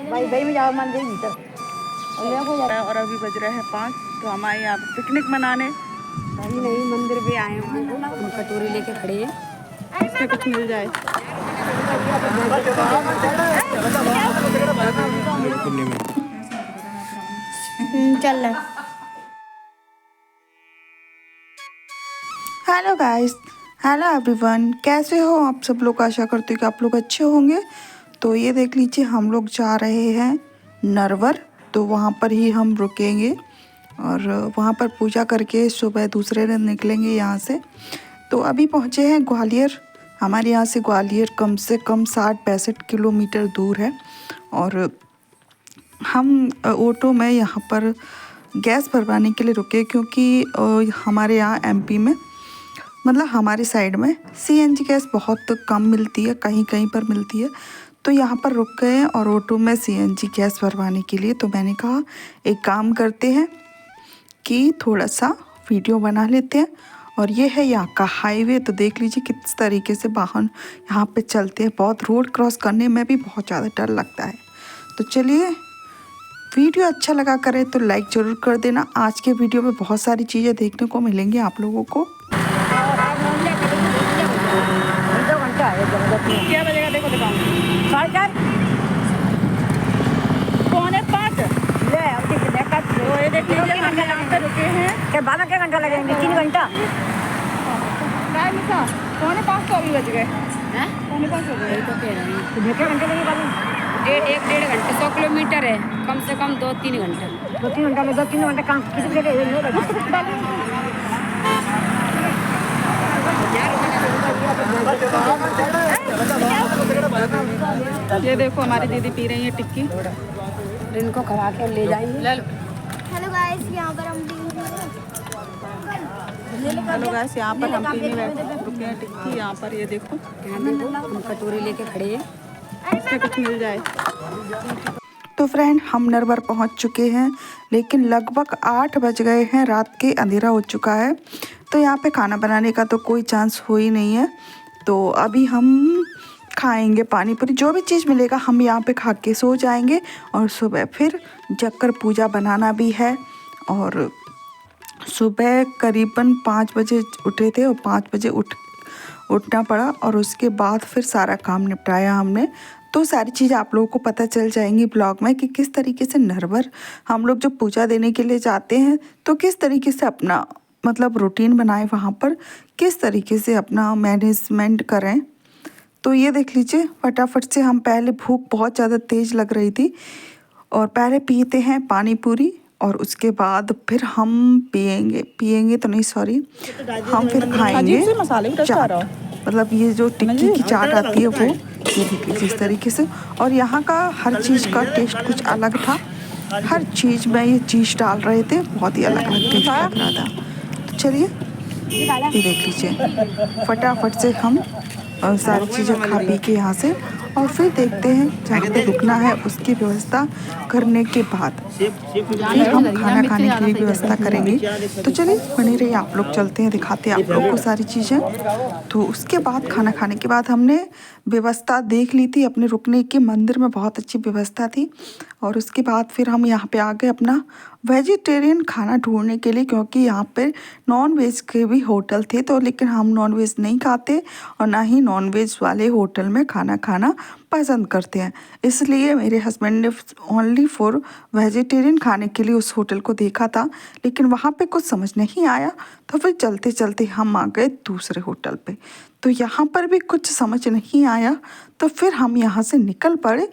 भाई भाई में जाओ मंदिर भीतर। और अभी बज रहे हैं 5, तो हम आए यहाँ पे पिकनिक मनाने। नहीं नहीं मंदिर भी आए हैं, हम कटोरी लेके खड़े हैं, इसमें कुछ मिल जाए। चल हेलो गाइस, हेलो एवरीवन, कैसे हो आप सब लोग। आशा करती हूँ कि आप लोग अच्छे होंगे। तो ये देख लीजिए, हम लोग जा रहे हैं नरवर, तो वहाँ पर ही हम रुकेंगे और वहाँ पर पूजा करके सुबह दूसरे दिन निकलेंगे यहाँ से। तो अभी पहुँचे हैं ग्वालियर। हमारे यहाँ से ग्वालियर कम से कम 60-65 किलोमीटर दूर है। और हम ऑटो में यहाँ पर गैस भरवाने के लिए रुके, क्योंकि हमारे यहाँ एमपी में मतलब हमारी साइड में सीएनजी गैस बहुत कम मिलती है, कहीं कहीं पर मिलती है। तो यहाँ पर रुक गए हैं और ऑटो में सीएनजी गैस भरवाने के लिए। तो मैंने कहा एक काम करते हैं कि थोड़ा सा वीडियो बना लेते हैं। और ये है यहाँ का हाईवे, तो देख लीजिए किस तरीके से वाहन यहाँ पे चलते हैं। बहुत रोड क्रॉस करने में भी बहुत ज़्यादा डर लगता है। तो चलिए, वीडियो अच्छा लगा करे तो लाइक ज़रूर कर देना। आज के वीडियो में बहुत सारी चीज़ें देखने को मिलेंगी आप लोगों को। क्या बजेगा देखो, दिखाओ। 4:30 5:45। तो ये देख लीजिए, हम यहाँ पे रुके हैं। क्या 12 घंटा लगेंगे? 3 घंटा। टाइम था 5:45, तो अभी बज गए 5:45 हो गए। तो कह रहे हैं तो 2 घंटे लगेंगे बाबू। 1-1.5 घंटे, 100 किलोमीटर है, कम से कम 2-3 घंटे। 2-3 घंटा में 2-3 घंटे काम किसी जगह। ये देखो, हमारी दीदी पी रही है टिक्की। इनको खवा के ले जाएंगे। हेलो गाइस, यहाँ पर हम हेलो गाइस, यहाँ पर हम पीने रुके हैं टिक्की। यहाँ पर ये देखो, हम कटोरी लेके खड़े हैं, इसमें कुछ मिल जाए। तो फ्रेंड, हम नरवर पहुंच चुके हैं, लेकिन लगभग 8 बज गए हैं, रात के अंधेरा हो चुका है। तो यहाँ पे खाना बनाने का तो कोई चांस हो ही नहीं है। तो अभी हम खाएंगे पानी पूरी, जो भी चीज़ मिलेगा हम यहाँ पे खा के सो जाएंगे। और सुबह फिर जगकर पूजा बनाना भी है। और सुबह करीबन 5 बजे उठे थे और 5 बजे उठना पड़ा। और उसके बाद फिर सारा काम निपटाया हमने। तो सारी चीज़ आप लोगों को पता चल जाएंगी ब्लॉग में कि किस तरीके से नरवर हम लोग जो पूजा देने के लिए जाते हैं, तो किस तरीके से अपना मतलब रूटीन बनाए, वहाँ पर किस तरीके से अपना मैनेजमेंट करें। तो ये देख लीजिए, फटाफट से हम पहले, भूख बहुत ज़्यादा तेज़ लग रही थी, और पहले पीते हैं पानी पूरी और उसके बाद फिर हम पिएंगे तो नहीं, सॉरी, हम फिर खाएंगे चाट। मतलब ये जो टिक्की की चाट आती है वो, ये देख लीजिए इस तरीके से। और यहाँ का हर चीज़ का टेस्ट कुछ अलग था। हर चीज़ में ये चीज़ डाल रहे थे, बहुत ही अलग अलग टेस्ट लग रहा था। तो चलिए, ये देख लीजिए, फटाफट से हम सारी चीज़ें खा पी के यहाँ से, और फिर देखते हैं जहाँ पे रुकना है उसकी व्यवस्था करने के बाद फिर हम खाना खाने की व्यवस्था करेंगे। तो चलिए बने रहिए, आप लोग चलते हैं, दिखाते हैं आप लोग को सारी चीज़ें। तो उसके बाद खाना खाने के बाद हमने व्यवस्था देख ली थी अपने रुकने की, मंदिर में बहुत अच्छी व्यवस्था थी। और उसके बाद फिर हम यहाँ पे आ गए अपना वेजिटेरियन खाना ढूंढने के लिए, क्योंकि यहाँ पे नॉन वेज के भी होटल थे। तो लेकिन हम नॉन वेज नहीं खाते और ना ही नॉन वेज वाले होटल में खाना खाना पसंद करते हैं। इसलिए मेरे हस्बैंड ने ओनली फॉर वेजिटेरियन खाने के लिए उस होटल को देखा था, लेकिन वहाँ पे कुछ समझ नहीं आया। तो फिर चलते चलते हम आ गए दूसरे होटल पे। तो यहाँ पर भी कुछ समझ नहीं आया, तो फिर हम यहाँ से निकल पड़े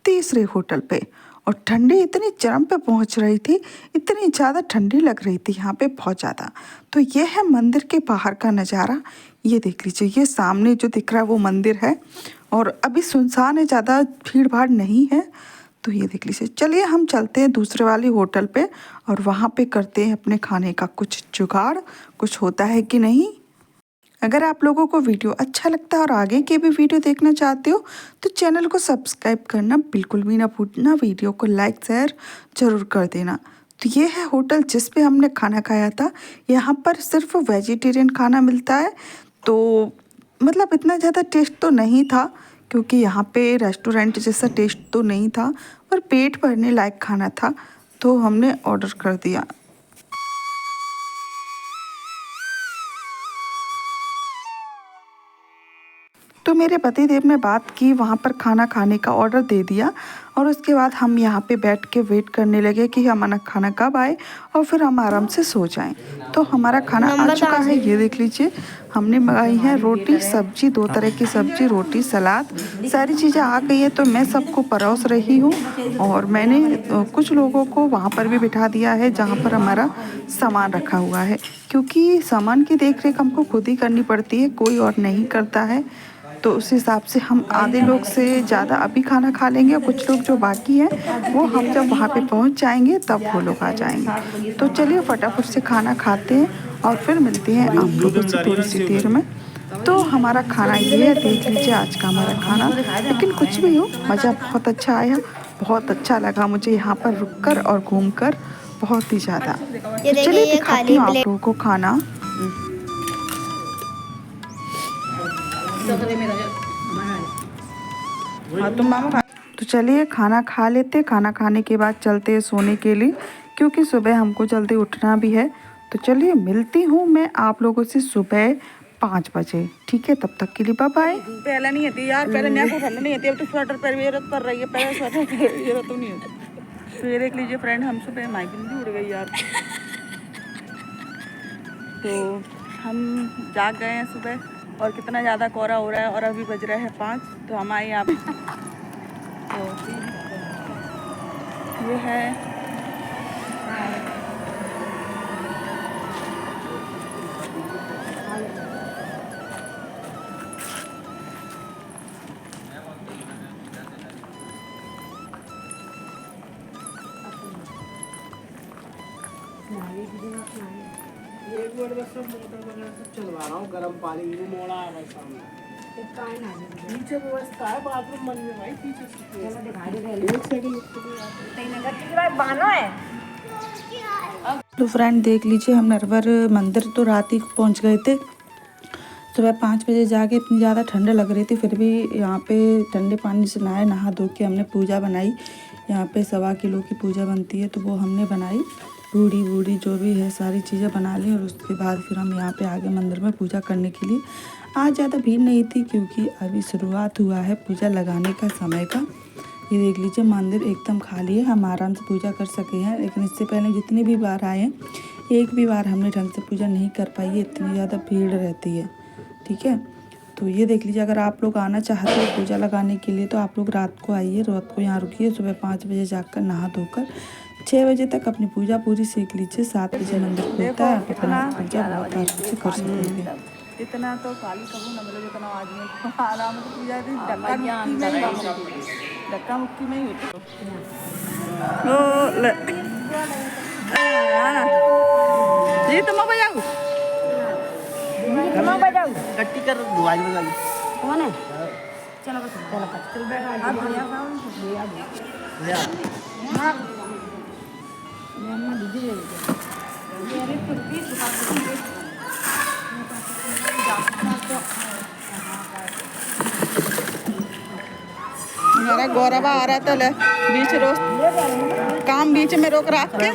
तीसरे होटल पे। और ठंडी इतनी चरम पे पहुंच रही थी, इतनी ज़्यादा ठंडी लग रही थी यहाँ पे, बहुत ज़्यादा। तो ये है मंदिर के बाहर का नज़ारा। ये देख लीजिए, ये सामने जो दिख रहा है वो मंदिर है, और अभी सुनसान है, ज़्यादा भीड़ भाड़ नहीं है। तो ये देख लीजिए, चलिए हम चलते हैं दूसरे वाले होटल पे और वहाँ पे करते हैं अपने खाने का कुछ जुगाड़, कुछ होता है कि नहीं। अगर आप लोगों को वीडियो अच्छा लगता है और आगे के भी वीडियो देखना चाहते हो, तो चैनल को सब्सक्राइब करना बिल्कुल भी ना भूलना, वीडियो को लाइक शेयर ज़रूर कर देना। तो ये है होटल जिस पे हमने खाना खाया था। यहाँ पर सिर्फ वेजिटेरियन खाना मिलता है, तो मतलब इतना ज़्यादा टेस्ट तो नहीं था, क्योंकि यहाँ पे रेस्टोरेंट जैसा टेस्ट तो नहीं था, पर पेट भरने लायक खाना था, तो हमने ऑर्डर कर दिया। तो मेरे पतिदेव ने बात की, वहाँ पर खाना खाने का ऑर्डर दे दिया और उसके बाद हम यहाँ पे बैठ के वेट करने लगे कि हमारा खाना कब आए और फिर हम आराम से सो जाएं। तो हमारा खाना आ चुका है, ये देख लीजिए। हमने मंगाई है रोटी सब्जी, 2 तरह की सब्जी, रोटी, सलाद, सारी चीज़ें आ गई है। तो मैं सबको परोस रही हूँ और मैंने कुछ लोगों को वहाँ पर भी बिठा दिया है जहाँ पर हमारा सामान रखा हुआ है, क्योंकि सामान की देख रेख हमको खुद ही करनी पड़ती है, कोई और नहीं करता है। तो उस हिसाब से हम आधे लोग से ज़्यादा अभी खाना खा लेंगे और कुछ लोग जो बाकी हैं वो हम जब वहाँ पे पहुँच जाएंगे तब वो लोग आ जाएंगे। तो चलिए फटाफट से खाना खाते हैं और फिर मिलते हैं आप लोगों से थोड़ी सी देर में। तो हमारा खाना ये है, देख लीजिए आज का हमारा खाना। लेकिन कुछ भी हो, मज़ा बहुत अच्छा आया, बहुत अच्छा लगा मुझे यहाँ पर रुक कर और घूम कर, बहुत ही ज़्यादा। तो चलिए दिखाती हूँ आप लोगों को खाना। तो चलिए खाना खा लेते, खाना खाने के बाद चलते हैं सोने के लिए, क्योंकि सुबह हमको जल्दी उठना भी है। तो चलिए मिलती हूँ मैं आप लोगों से सुबह 5 बजे, ठीक है? तब तक के लिए बाय बाय। पहले नहीं होती यार, पहले नया को ठंड नहीं होती, अब तो स्वेटर पहन की जरूरत पड़ रही है, पहले स्वेटर पहनने की जरूरत तो नहीं होती। तो ये देख लीजिए फ्रेंड, हम सुबह माई बिंदी उड़ गई यार। तो हम जाग गए हैं सुबह और कितना ज़्यादा कोहरा हो रहा है और अभी बज रहे हैं 5। तो हम आए यहाँ पे, तो ये है चलवा रहा हूँ गर्म पानी, मोड़ा है भाई सामने, पीछे व्यवस्था है बाथरूम बन में भाई, पीछे तो फ्रेंड देख लीजिए, हम नरवर मंदिर तो रात ही पहुंच गए थे। सुबह 5 बजे जाके इतनी ज़्यादा ठंड लग रही थी, फिर भी यहाँ पे ठंडे पानी से नहा धो के हमने पूजा बनाई। यहाँ पे 1.25 किलो की पूजा बनती है, तो वो हमने बनाई। बूढ़ी बूढ़ी जो भी है सारी चीज़ें बना ली और उसके बाद फिर हम यहाँ पे आ गए मंदिर में पूजा करने के लिए। आज ज़्यादा भीड़ नहीं थी, क्योंकि अभी शुरुआत हुआ है पूजा लगाने का समय का। ये देख लीजिए मंदिर एकदम खाली है, हम आराम से पूजा कर सके हैं। लेकिन इससे पहले जितनी भी बार आए हैं, एक भी बार हमने ढंग से पूजा नहीं कर पाई है, इतनी ज़्यादा भीड़ रहती है, ठीक है? तो ये देख लीजिए, अगर आप लोग आना चाहते हो पूजा लगाने के लिए तो आप लोग रात को आइए, रात को यहाँ रुकिए। सुबह 5 बजे जाकर नहा धोकर 6 बजे तक अपनी पूजा पूरी सीख लीजिए। 7 बजे मंदिर खुलता है, अपना पूजा बहुत आराम से कर सकेंगे। इतना तो काली कहूँ ना, मतलब जितना आदमी आराम से पूजा थी, धक्का मुक्की में ही होती। जी तुम बजाओ, गट्टी कर दुआई में लगी कौन है? चलो बस, चल बैठा मेरा गौरवा आ रहा था, बीच रोज काम बीच में रोक रहा के।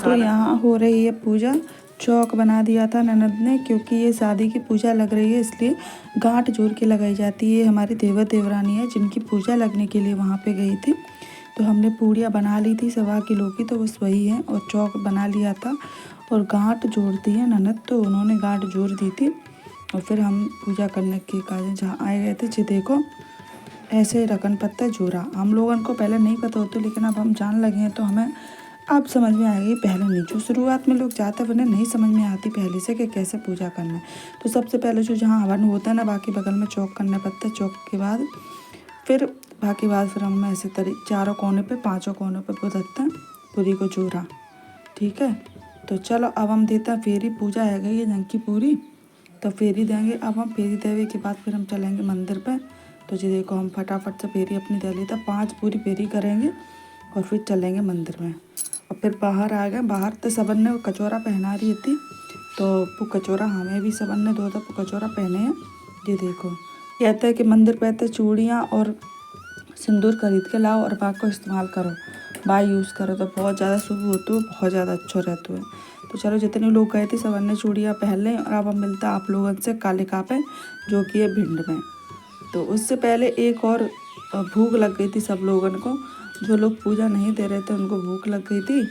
तो यहाँ हो रही है पूजा। चौक बना दिया था ननद ने, क्योंकि ये शादी की पूजा लग रही है, इसलिए गांठ जोड़ के लगाई जाती है। हमारी देवर देवरानी है जिनकी पूजा लगने के लिए वहाँ पे गई थी, तो हमने पूड़ियाँ बना ली थी 1.25 किलो की, तो बस वही है। और चौक बना लिया था और गांठ जोड़ती है ननद, तो उन्होंने गांठ जोड़ दी थी। और फिर हम पूजा करने के कारण जहाँ आए गए थे, जी देखो ऐसे रकन पत्ता जोड़ा। हम लोगों को पहले नहीं पता होता, लेकिन अब हम जान लगे हैं तो हमें अब समझ में आएगी। पहले नहीं, जो शुरुआत में लोग जाते हैं उन्हें नहीं समझ में आती पहले से कि कैसे पूजा करना है। तो सबसे पहले जो जहाँ हवन होता है ना, बाकी बगल में चौक करना पड़ता है। चौक के बाद फिर हम ऐसे चारों कोने पे 5 कोनों पे पुदते हैं पूरी को जोड़ा, ठीक है? तो चलो अब हम देते हैं फेरी। पूजा है गई है जंग की पूरी, तो फेरी देंगे। अब हम फेरी देवे के बाद फिर हम चलेंगे मंदिर पे। तो जी देखो हम फटाफट से फेरी अपनी दे लेते, 5 पूरी फेरी करेंगे और फिर चलेंगे मंदिर में। और फिर बाहर आ गए। बाहर तो सबन ने कचौरा पहना रही थी, तो वो कचौरा हमें भी सबन ने 2 कचौरा पहने हैं। ये देखो कहते हैं कि मंदिर पे आते चूड़ियाँ और सिंदूर खरीद के लाओ और बाग को इस्तेमाल करो, बाय यूज़ करो तो बहुत ज़्यादा शुभ होते हो, बहुत ज़्यादा अच्छो रहते हैं। तो चलो जितने लोग गए थे सब ने चूड़ियाँ पहन लें और अब हम मिलता आप लोगों से कालिका पे, जो कि है भिंड में। तो उससे पहले एक और भूख लग गई थी सब लोगों को, जो लोग पूजा नहीं दे रहे थे उनको भूख लग गई थी।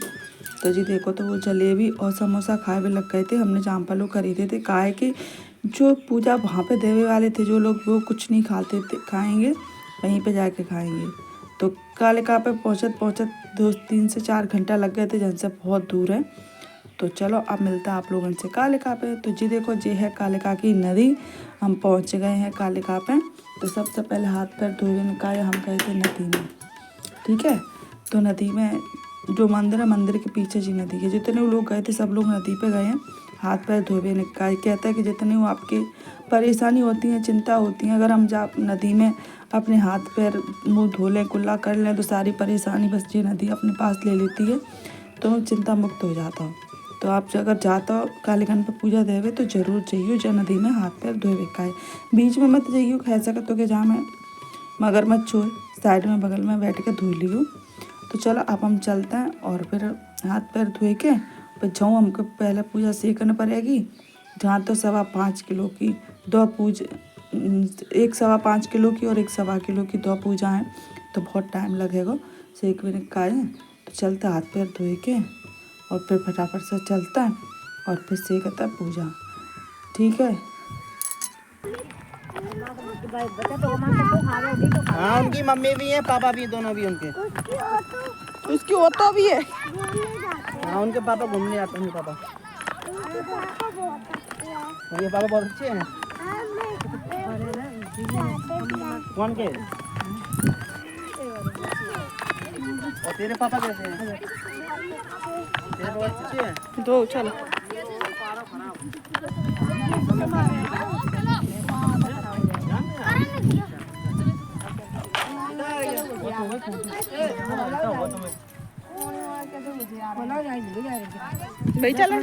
तो जी देखो तो वो जलेबी और समोसा खाए भी लग गए थे। हमने जामपालो खरीदे थे, काहे कि जो पूजा वहाँ पे देवे वाले थे जो लोग वो कुछ नहीं खाते थे, खाएंगे वहीं पे जाके खाएंगे। तो कालिका पे पहुँचत 2-3 से 4 घंटा लग गए थे, जहाँ से बहुत दूर है। तो चलो अब मिलता है आप लोगों से कालिका पे। तो जी देखो ये है कालिका की नदी, हम पहुँच गए हैं कालिका पे। तो सबसे पहले हाथ पैर धोने निकाले, हम गए थे नदी में, ठीक है। तो नदी में जो मंदिर है, मंदिर के पीछे जी नदी है। जितने लोग गए थे सब लोग नदी पे गए हैं, हाथ पैर धोबे निकाय। कहता है कि जितने वो आपकी परेशानी होती है, चिंता होती है, अगर हम जा नदी में अपने हाथ पैर मुंह धो लें, कुल्ला कर लें, तो सारी परेशानी बस ये नदी अपने पास ले लेती है, तो चिंता मुक्त हो जाता हो। तो आप अगर जाता हो कालीगंज पर पूजा देवे तो जरूर चाहिए जो नदी में हाथ पैर धोए का है। बीच में मत जाइयो, ऐसा कर तो कि जहाँ मैं मगरमच्छ हो साइड में बगल में बैठ के धो लियो। तो चलो अब हम चलते हैं और फिर हाथ पैर धोए के फिर जाऊँ, हमको पहले पूजा सीखना पड़ेगी। जहाँ तो 5.25 किलो की 2 पूजा, 1.25 किलो की और 1.25 किलो की 2 पूजा हैं, तो बहुत टाइम लगेगा सीखने का है। तो चलते हाथ पैर धोए के और फिर फटाफट से चलता है और फिर सीखता है पूजा, ठीक है। हाँ उनकी मम्मी भी है, पापा भी, दोनों भी उनके। उसकी ऑटो भी है। हाँ उनके पापा घूमने आते हैं। पापा उनके पापा बहुत अच्छे हैं। कौन के? और तेरे पापा कैसे हैं? तेरे पापा अच्छे हैं। दो चलो। भाई चलो।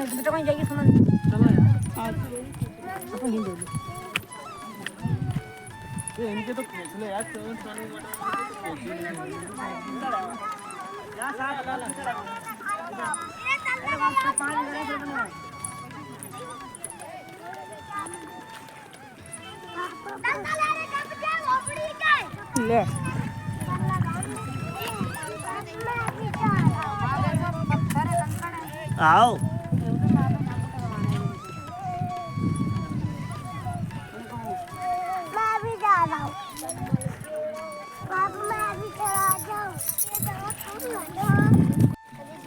इनके तो फैसले यार ले आओ।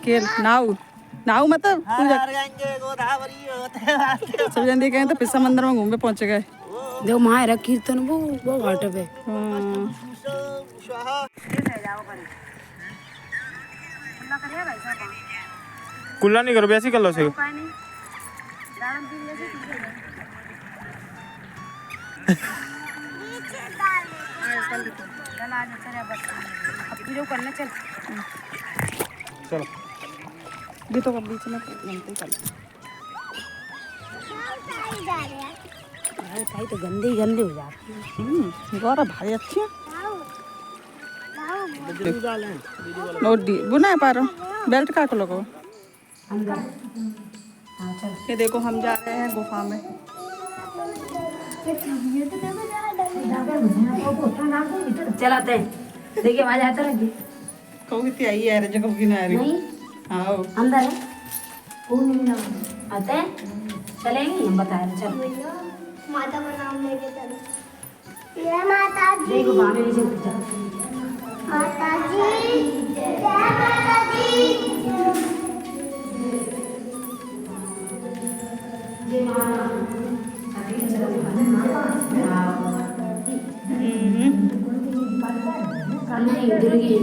के नाव मतलब पूजा सब जन देखे तो पिस्सा मंदिर में घूम के पहुंच गए। देखो वहाँ है कीर्तन, वो घाट पे। कुल्ला नहीं करो, वैसे कर लो से। करना चल चलो ये तो बीच में घूमते चल। भाई तो गंदे हो जाती। गौरा भाई अच्छी है। नोडी बुना है पारो बेल्ट का को लगो। ये देखो हम जा रहे हैं गुफा में। चलाते हैं, देखिए आवाज आता है। कौन सी आई है रे जगह की ना आ रही। आओ अंदर है आते हैं, चलेंगे हम बता रहे। चलो माता का नाम लेके चलो। ये माता जी, देखो भाभी नीचे उतर माता जी, जय माता जी। दुर्गी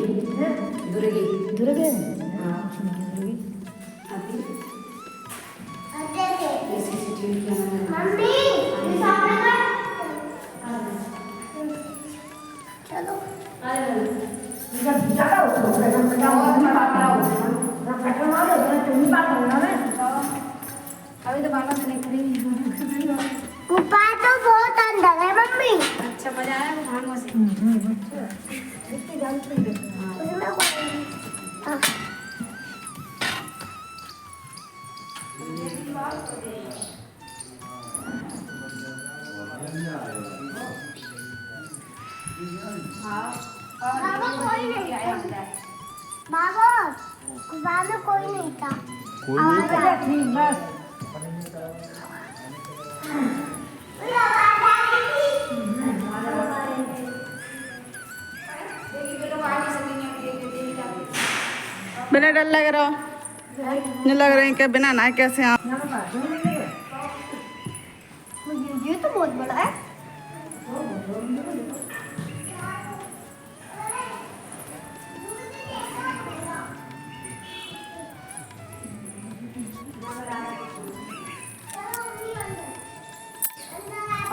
दुर्गी दुर्गी मम्मी सामने कर। चलो अभी तो बाबा से नहीं खड़ी। गुफा तो बहुत अंदर है मम्मी। नहीं अच्छा मजा आया वो भांगों से। उसमें कोई नहीं। हाँ। बाबा कोई नहीं था। बाबा बाबा कोई नहीं था। ठीक बस। बिना डर लग रहा नहीं लग रहे हैं कि बिना नहाए कैसे आप। ये तो बहुत बड़ा है।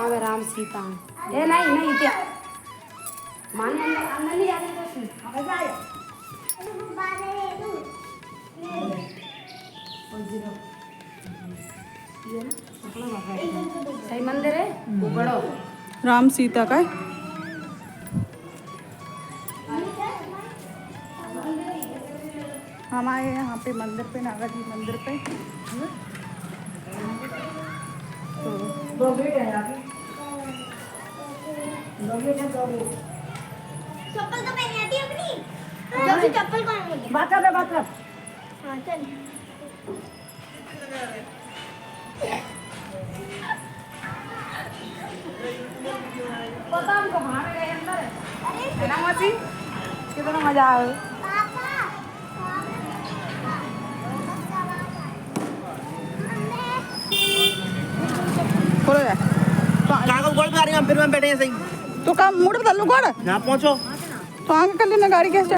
अब राम सीता ए नहीं नहीं क्या मान अंदर नहीं जाने तो सही मंदिर है वो बड़ो राम सीता का है। हम आए हैं यहाँ पे मंदिर पे, नागा जी मंदिर पे। चप्पल तो पहनी आती है अपनी। जो भी चप्पल कौन बोले? बात कर हाँ चल। पता हमको वहाँ पे गए अंदर अरे है ना मौसी, कितना मजा आया। पापा खोलो जा कागज गोल पे आ रही हैं, हम फिर में बैठे हैं सही। तो काम मूड बदल लो गोड़ यहाँ पहुँचो। तो आगे कर लेना गाड़ी कैसे।